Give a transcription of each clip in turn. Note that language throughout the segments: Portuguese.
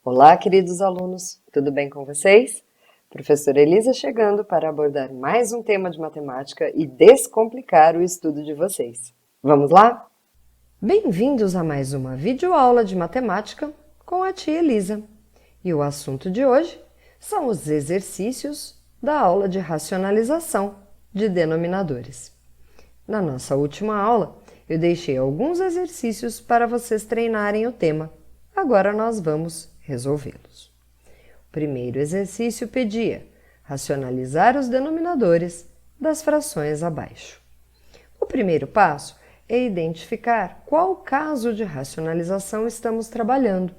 Olá, queridos alunos, tudo bem com vocês? Professora Elisa chegando para abordar mais um tema de matemática e descomplicar o estudo de vocês. Vamos lá? Bem-vindos a mais uma videoaula de matemática com a tia Elisa. E o assunto de hoje são os exercícios da aula de racionalização de denominadores. Na nossa última aula, eu deixei alguns exercícios para vocês treinarem o tema. Agora nós vamos resolvê-los. O primeiro exercício pedia racionalizar os denominadores das frações abaixo. O primeiro passo é identificar qual caso de racionalização estamos trabalhando.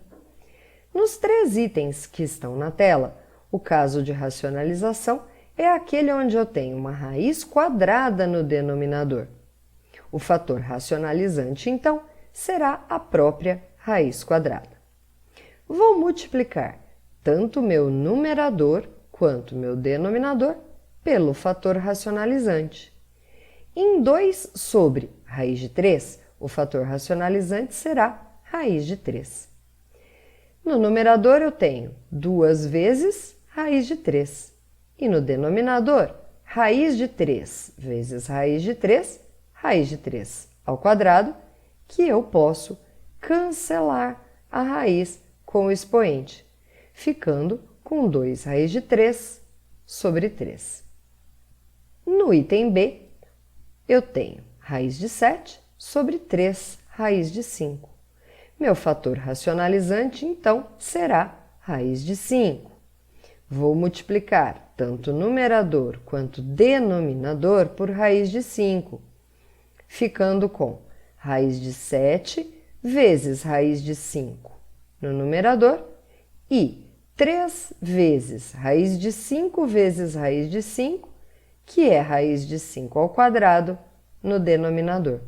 Nos 3 itens que estão na tela, o caso de racionalização é aquele onde eu tenho uma raiz quadrada no denominador. O fator racionalizante, então, será a própria raiz quadrada. Vou multiplicar tanto meu numerador quanto meu denominador pelo fator racionalizante. Em 2 sobre raiz de 3, o fator racionalizante será raiz de 3. No numerador eu tenho 2 vezes raiz de 3. E no denominador, raiz de 3 vezes raiz de 3, raiz de 3 ao quadrado, que eu posso cancelar a raiz com o expoente, ficando com 2 raiz de 3 sobre 3. No item B, eu tenho raiz de 7 sobre 3 raiz de 5. Meu fator racionalizante, então, será raiz de 5. Vou multiplicar tanto numerador quanto denominador por raiz de 5, ficando com raiz de 7 vezes raiz de 5 no numerador e 3 vezes raiz de 5 vezes raiz de 5, que é raiz de 5 ao quadrado, no denominador.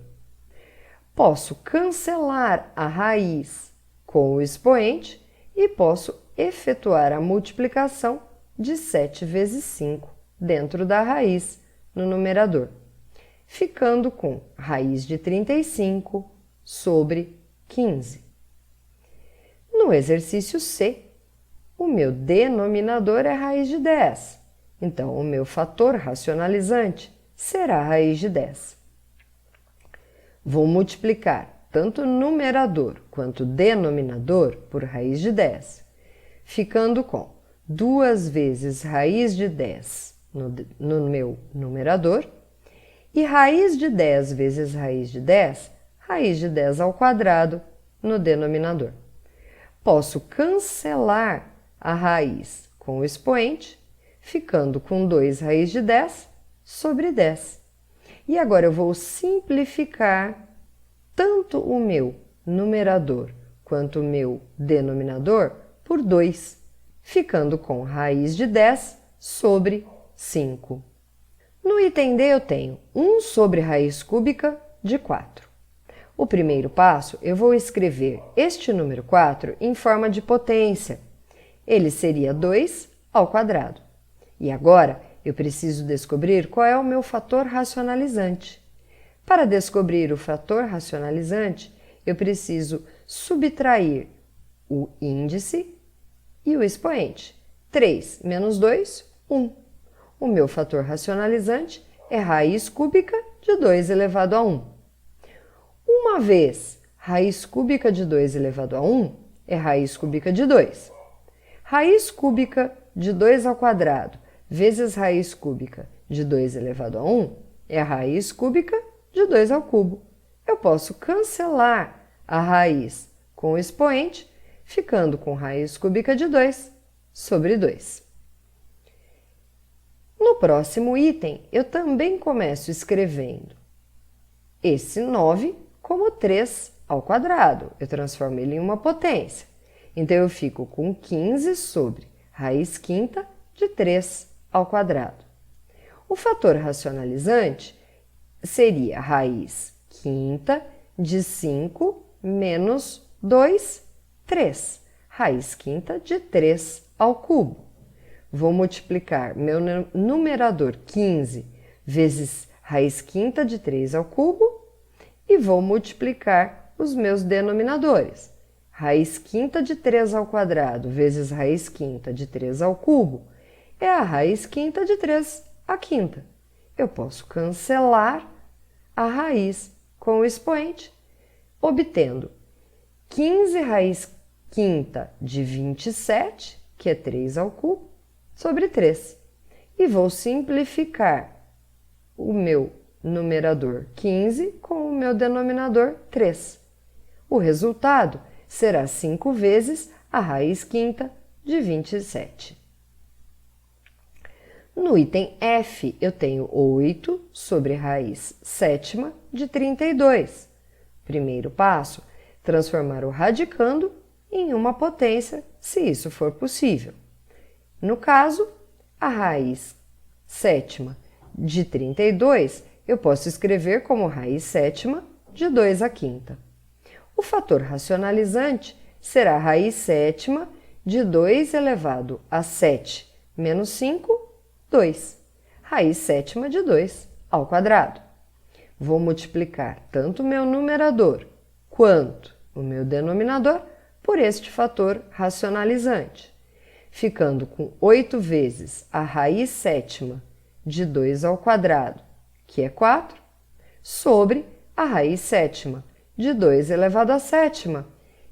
Posso cancelar a raiz com o expoente e posso efetuar a multiplicação de 7 vezes 5 dentro da raiz, no numerador, ficando com raiz de 35 sobre 15. No exercício C, o meu denominador é raiz de 10, então o meu fator racionalizante será raiz de 10. Vou multiplicar tanto numerador quanto denominador por raiz de 10, ficando com 2 vezes raiz de 10 no meu numerador e raiz de 10 vezes raiz de 10 ao quadrado no denominador. Posso cancelar a raiz com o expoente, ficando com 2 raiz de 10 sobre 10. E agora eu vou simplificar tanto o meu numerador quanto o meu denominador por 2, ficando com raiz de 10 sobre 5. No item D eu tenho 1 sobre raiz cúbica de 4. O primeiro passo, eu vou escrever este número 4 em forma de potência. Ele seria 2 ao quadrado. E agora, eu preciso descobrir qual é o meu fator racionalizante. Para descobrir o fator racionalizante, eu preciso subtrair o índice e o expoente. 3 menos 2, 1. O meu fator racionalizante é raiz cúbica de 2 elevado a 1. Uma vez raiz cúbica de 2 elevado a 1 é raiz cúbica de 2. Raiz cúbica de 2 ao quadrado vezes raiz cúbica de 2 elevado a 1 é a raiz cúbica de 2 ao cubo. Eu posso cancelar a raiz com o expoente, ficando com raiz cúbica de 2 sobre 2. No próximo item, eu também começo escrevendo esse 9 como 3 ao quadrado. Eu transformo ele em uma potência. Então, eu fico com 15 sobre raiz quinta de 3 ao quadrado. O fator racionalizante seria raiz quinta de 5 menos 2, 3. Raiz quinta de 3 ao cubo. Vou multiplicar meu numerador 15 vezes raiz quinta de 3 ao cubo e vou multiplicar os meus denominadores. raiz quinta de 3 ao quadrado vezes raiz quinta de 3 ao cubo é a raiz quinta de 3 à quinta. Eu posso cancelar a raiz com o expoente, obtendo 15 raiz quinta de 27, que é 3 ao cubo, sobre 3. E vou simplificar o meu numerador 15 com o meu denominador 3. O resultado será 5 vezes a raiz quinta de 27. No item F, eu tenho 8 sobre raiz sétima de 32. Primeiro passo, transformar o radicando em uma potência, se isso for possível. No caso, a raiz sétima de 32, eu posso escrever como raiz sétima de 2 à quinta. O fator racionalizante será a raiz sétima de 2 elevado a 7 menos 5, 2. Raiz sétima de 2 ao quadrado. Vou multiplicar tanto o meu numerador quanto o meu denominador por este fator racionalizante, ficando com 8 vezes a raiz sétima de 2 ao quadrado, que é 4, sobre a raiz sétima de 2 elevado à sétima,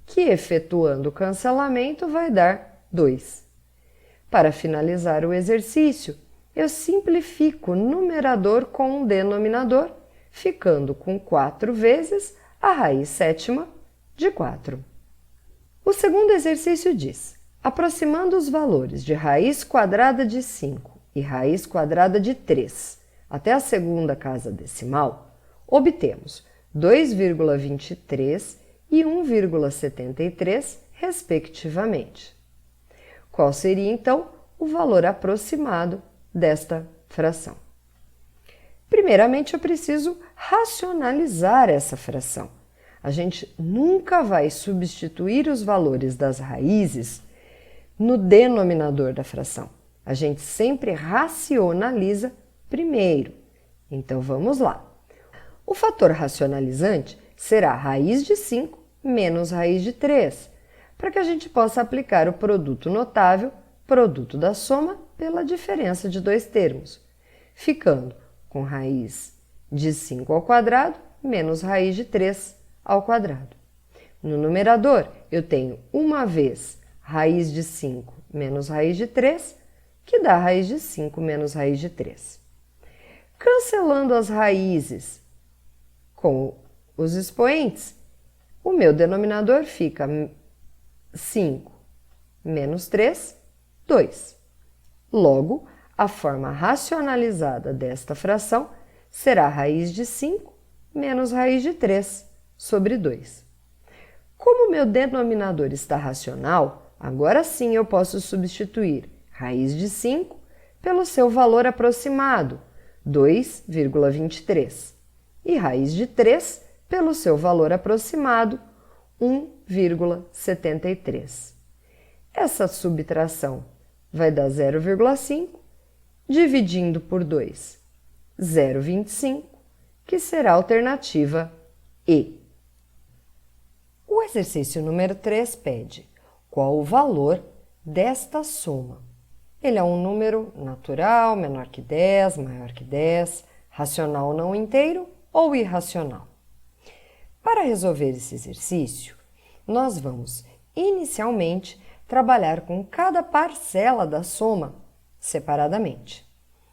que, efetuando o cancelamento, vai dar 2. Para finalizar o exercício, eu simplifico o numerador com o denominador, ficando com 4 vezes a raiz sétima de 4. O segundo exercício diz: aproximando os valores de raiz quadrada de 5 e raiz quadrada de 3 até a segunda casa decimal, obtemos 2,23 e 1,73, respectivamente. Qual seria, então, o valor aproximado desta fração? Primeiramente, eu preciso racionalizar essa fração. A gente nunca vai substituir os valores das raízes no denominador da fração. A gente sempre racionaliza primeiro. Então, vamos lá. O fator racionalizante será raiz de 5 menos raiz de 3, para que a gente possa aplicar o produto notável, produto da soma, pela diferença de dois termos, ficando com raiz de 5 ao quadrado menos raiz de 3 ao quadrado. No numerador, eu tenho uma vez raiz de 5 menos raiz de 3, que dá raiz de 5 menos raiz de 3. Cancelando as raízes com os expoentes, o meu denominador fica 5 menos 3, 2. Logo, a forma racionalizada desta fração será raiz de 5 menos raiz de 3 sobre 2. Como o meu denominador está racional, agora sim eu posso substituir raiz de 5 pelo seu valor aproximado, 2,23, e raiz de 3 pelo seu valor aproximado, 1,73. Essa subtração vai dar 0,5, dividindo por 2, 0,25, que será a alternativa E. O exercício número 3 pede qual o valor desta soma. Ele é um número natural, menor que 10, maior que 10, racional não inteiro ou irracional. Para resolver esse exercício, nós vamos inicialmente trabalhar com cada parcela da soma separadamente.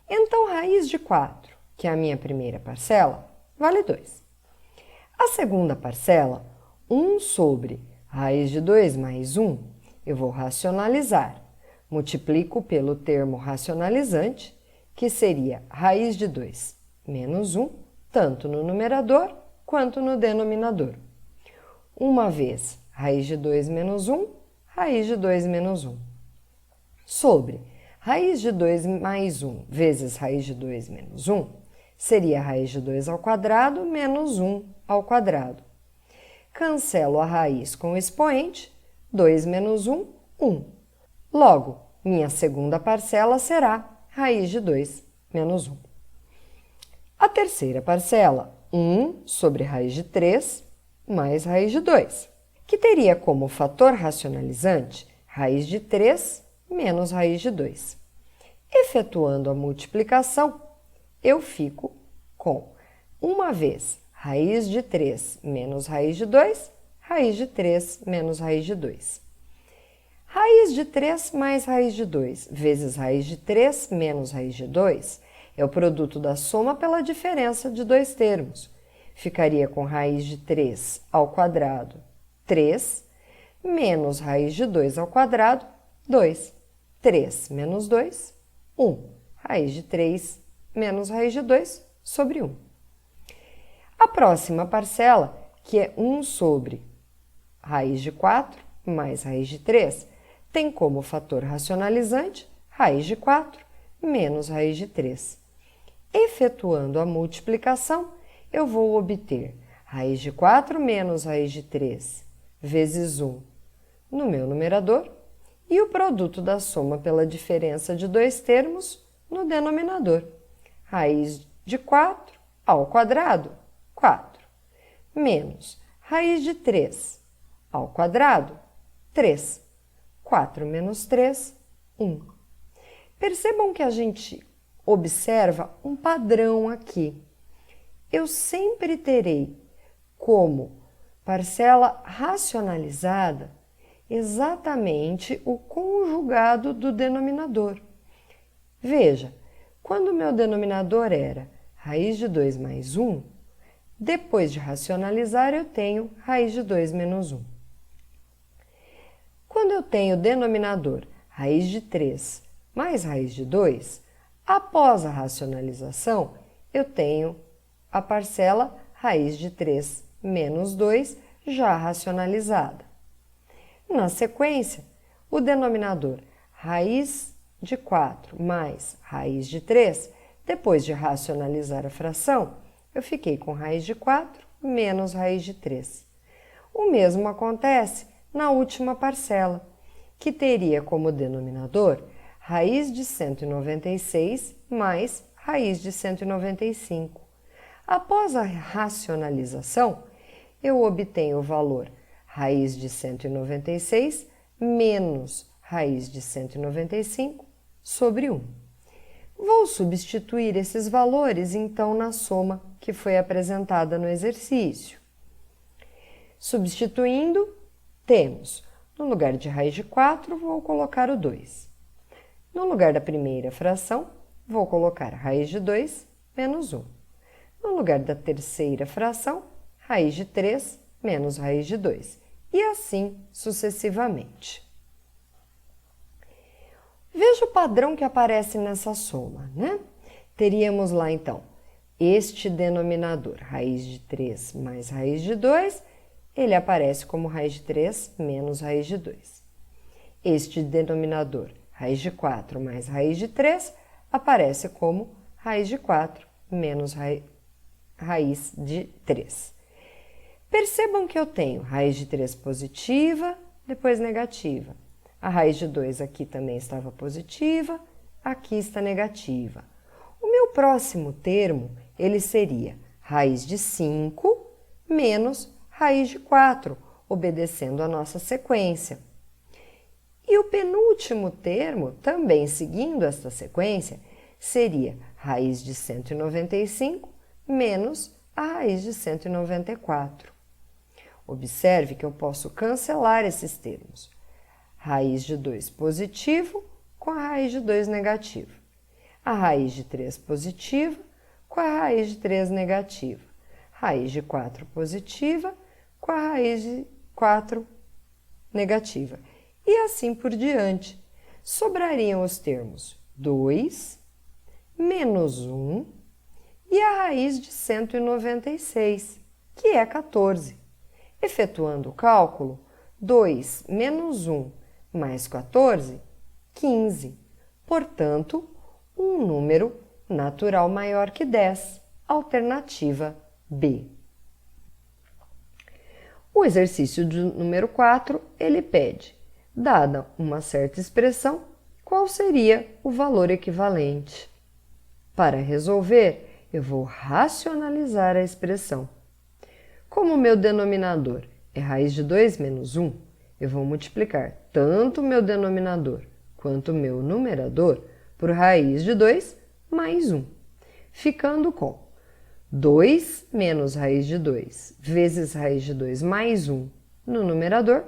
Então, raiz de 4, que é a minha primeira parcela, vale 2. A segunda parcela, 1 sobre raiz de 2 mais 1, eu vou racionalizar. Multiplico pelo termo racionalizante, que seria raiz de 2 menos 1, tanto no numerador quanto no denominador. Uma vez raiz de 2 menos 1, raiz de 2 menos 1. Sobre raiz de 2 mais 1 vezes raiz de 2 menos 1, seria raiz de 2 ao quadrado menos 1 ao quadrado. Cancelo a raiz com o expoente, 2 menos 1, 1. Logo, minha segunda parcela será raiz de 2 menos 1. A terceira parcela, 1 sobre raiz de 3 mais raiz de 2. que teria como fator racionalizante raiz de 3 menos raiz de 2. Efetuando a multiplicação, eu fico com, uma vez raiz de 3 menos raiz de 2, raiz de 3 menos raiz de 2. Raiz de 3 mais raiz de 2 vezes raiz de 3 menos raiz de 2 é o produto da soma pela diferença de dois termos. Ficaria com raiz de 3 ao quadrado, 3, menos raiz de 2 ao quadrado, 2. 3 menos 2, 1. Raiz de 3 menos raiz de 2 sobre 1. A próxima parcela, que é 1 sobre raiz de 4 mais raiz de 3, tem como fator racionalizante raiz de 4 menos raiz de 3. Efetuando a multiplicação, eu vou obter raiz de 4 menos raiz de 3 vezes 1 no meu numerador e o produto da soma pela diferença de dois termos no denominador. Raiz de 4 ao quadrado, 4, menos raiz de 3 ao quadrado, 3. 4 menos 3, 1. Percebam que a gente observa um padrão aqui. Eu sempre terei como parcela racionalizada exatamente o conjugado do denominador. Veja, quando o meu denominador era raiz de 2 mais 1, depois de racionalizar eu tenho raiz de 2 menos 1. Quando eu tenho denominador raiz de 3 mais raiz de 2, após a racionalização, eu tenho a parcela raiz de 3 menos 2 já racionalizada. Na sequência, o denominador raiz de 4 mais raiz de 3, depois de racionalizar a fração, eu fiquei com raiz de 4 menos raiz de 3. O mesmo acontece na última parcela, que teria como denominador raiz de 196 mais raiz de 195. Após a racionalização, eu obtenho o valor raiz de 196 menos raiz de 195 sobre 1. Vou substituir esses valores, então, na soma que foi apresentada no exercício. Substituindo, temos, no lugar de raiz de 4, vou colocar o 2. No lugar da primeira fração, vou colocar raiz de 2 menos 1. No lugar da terceira fração, raiz de 3 menos raiz de 2. E assim sucessivamente. Veja o padrão que aparece nessa soma, né? Teríamos lá, então, este denominador, raiz de 3 mais raiz de 2, ele aparece como raiz de 3 menos raiz de 2. Este denominador, raiz de 4 mais raiz de 3, aparece como raiz de 4 menos raiz de 3. Percebam que eu tenho raiz de 3 positiva, depois negativa. A raiz de 2 aqui também estava positiva, aqui está negativa. O meu próximo termo, ele seria raiz de 5 menos raiz de 4, obedecendo a nossa sequência. E o penúltimo termo, também seguindo esta sequência, seria raiz de 195 menos a raiz de 194. Observe que eu posso cancelar esses termos. Raiz de 2 positivo com a raiz de 2 negativo. A raiz de 3 positiva com a raiz de 3 negativa. Raiz de 4 positiva com a raiz de 4 negativa. E assim por diante. Sobrariam os termos 2, menos 1 e a raiz de 196, que é 14. Efetuando o cálculo, 2 menos 1 mais 14, 15. Portanto, um número natural maior que 10, alternativa B. O exercício de número 4, ele pede, dada uma certa expressão, qual seria o valor equivalente? Para resolver, eu vou racionalizar a expressão. Como o meu denominador é raiz de 2 menos 1, eu vou multiplicar tanto o meu denominador quanto o meu numerador por raiz de 2 mais 1, ficando com 2 menos raiz de 2 vezes raiz de 2 mais 1 no numerador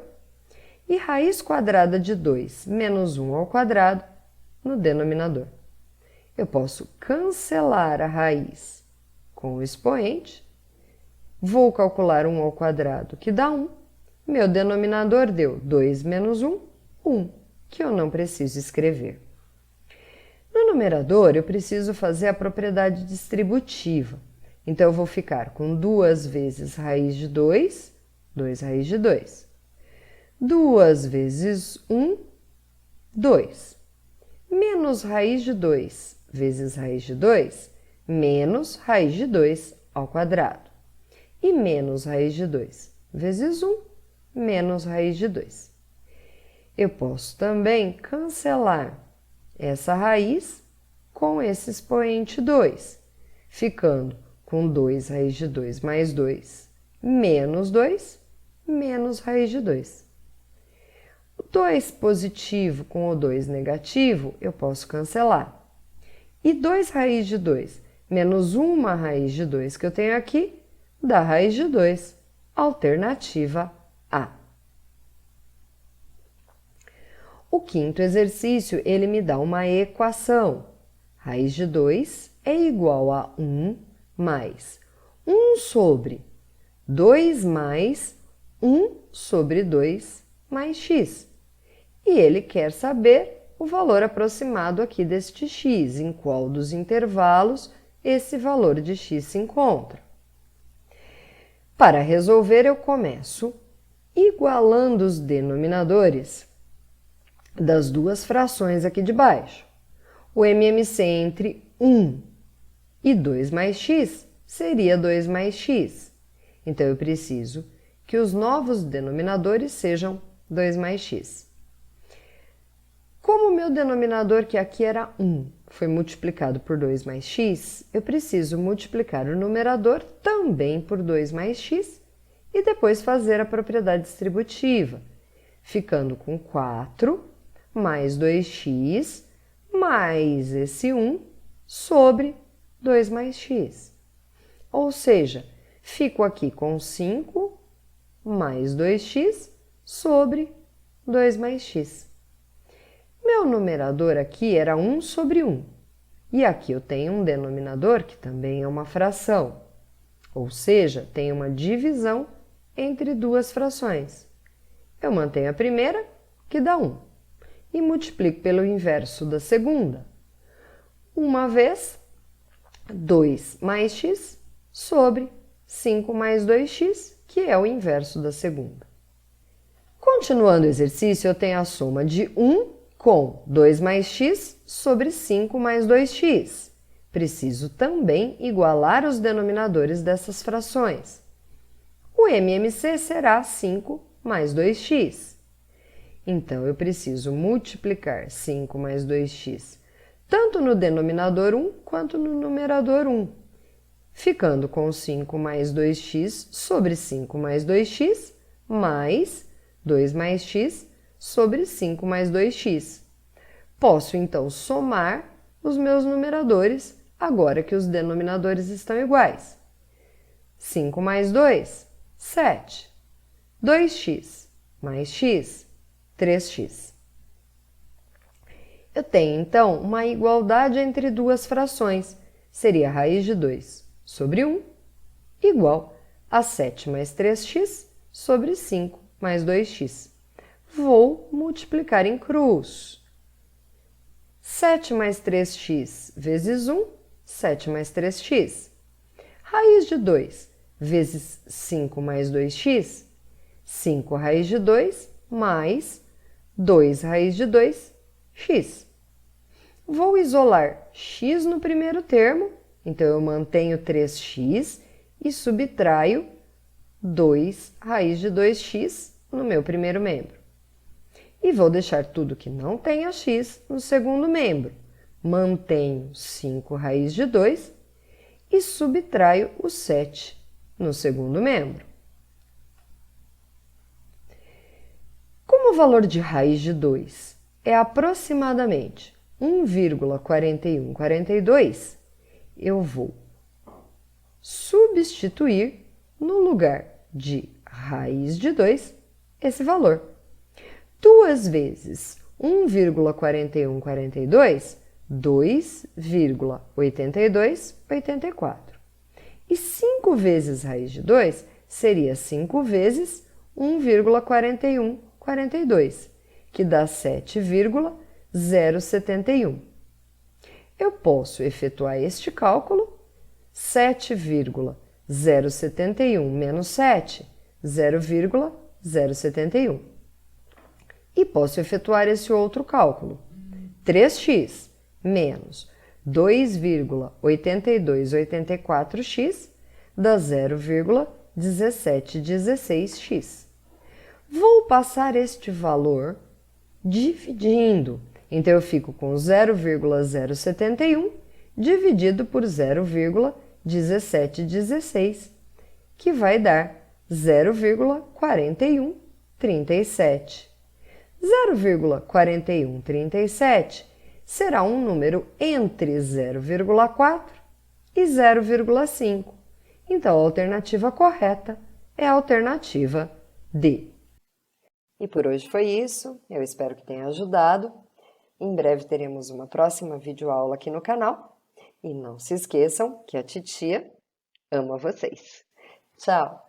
e raiz quadrada de 2 menos 1 ao quadrado no denominador. Eu posso cancelar a raiz com o expoente, vou calcular 1 ao quadrado, que dá 1. Meu denominador deu 2 menos 1, 1, que eu não preciso escrever. No numerador, eu preciso fazer a propriedade distributiva. Então, eu vou ficar com 2 vezes raiz de 2, 2 raiz de 2. 2 vezes 1, 2. Menos raiz de 2 vezes raiz de 2, menos raiz de 2 ao quadrado. E menos raiz de 2 vezes 1, menos raiz de 2. Eu posso também cancelar essa raiz com esse expoente 2, ficando com 2 raiz de 2 mais 2, menos 2, menos raiz de 2. O 2 positivo com o 2 negativo, eu posso cancelar. E 2 raiz de 2 menos 1 raiz de 2 que eu tenho aqui, dá raiz de 2, alternativa A. O quinto exercício, ele me dá uma equação. Raiz de 2 é igual a 1 mais 1 sobre 2 mais 1 sobre 2 mais x. E ele quer saber o valor aproximado aqui deste x, em qual dos intervalos esse valor de x se encontra. Para resolver, eu começo igualando os denominadores das duas frações aqui de baixo. O MMC entre 1 e 2 mais x seria 2 mais x. Então, eu preciso que os novos denominadores sejam 2 mais x. Como o meu denominador, que aqui era 1, foi multiplicado por 2 mais x, eu preciso multiplicar o numerador também por 2 mais x e depois fazer a propriedade distributiva, ficando com 4 mais 2x mais esse 1 sobre 2 mais x. Ou seja, fico aqui com 5 mais 2x sobre 2 mais x. Meu numerador aqui era 1 sobre 1. E aqui eu tenho um denominador que também é uma fração. Ou seja, tem uma divisão entre duas frações. Eu mantenho a primeira, que dá 1, e multiplico pelo inverso da segunda. Uma vez, 2 mais x sobre 5 mais 2x, que é o inverso da segunda. Continuando o exercício, eu tenho a soma de 1 com 2 mais x sobre 5 mais 2x. Preciso também igualar os denominadores dessas frações. O MMC será 5 mais 2x. Então, eu preciso multiplicar 5 mais 2x tanto no denominador 1 quanto no numerador 1, ficando com 5 mais 2x sobre 5 mais 2x mais 2 mais x sobre 5 mais 2x. Posso, então, somar os meus numeradores agora que os denominadores estão iguais. 5 mais 2, 7. 2x mais x, 3x. Eu tenho, então, uma igualdade entre duas frações. Seria a raiz de 2 sobre 1 igual a 7 mais 3x sobre 5 mais 2x. Vou multiplicar em cruz. 7 mais 3x vezes 1, 7 mais 3x. Raiz de 2 vezes 5 mais 2x, 5 raiz de 2 mais 2 raiz de 2, x. Vou isolar x no primeiro termo, então eu mantenho 3x e subtraio 2 raiz de 2x no meu primeiro membro. E vou deixar tudo que não tenha x no segundo membro. Mantenho 5 raiz de 2 e subtraio o 7 no segundo membro. valor de raiz de 2 é aproximadamente 1,4142, eu vou substituir no lugar de raiz de 2 esse valor. 2 vezes 1,4142, 2,8284. E 5 vezes raiz de 2 seria 5 vezes 1,4142, que dá 7,071. Eu posso efetuar este cálculo. 7,071 menos 7, 0,071. E posso efetuar esse outro cálculo. 3x menos 2,8284x dá 0,1716x. Vou passar este valor dividindo. Então, eu fico com 0,071 dividido por 0,1716, que vai dar 0,4137. 0,4137 será um número entre 0,4 e 0,5. Então, a alternativa correta é a alternativa D. E por hoje foi isso. Eu espero que tenha ajudado. Em breve teremos uma próxima videoaula aqui no canal. E não se esqueçam que a titia ama vocês. Tchau!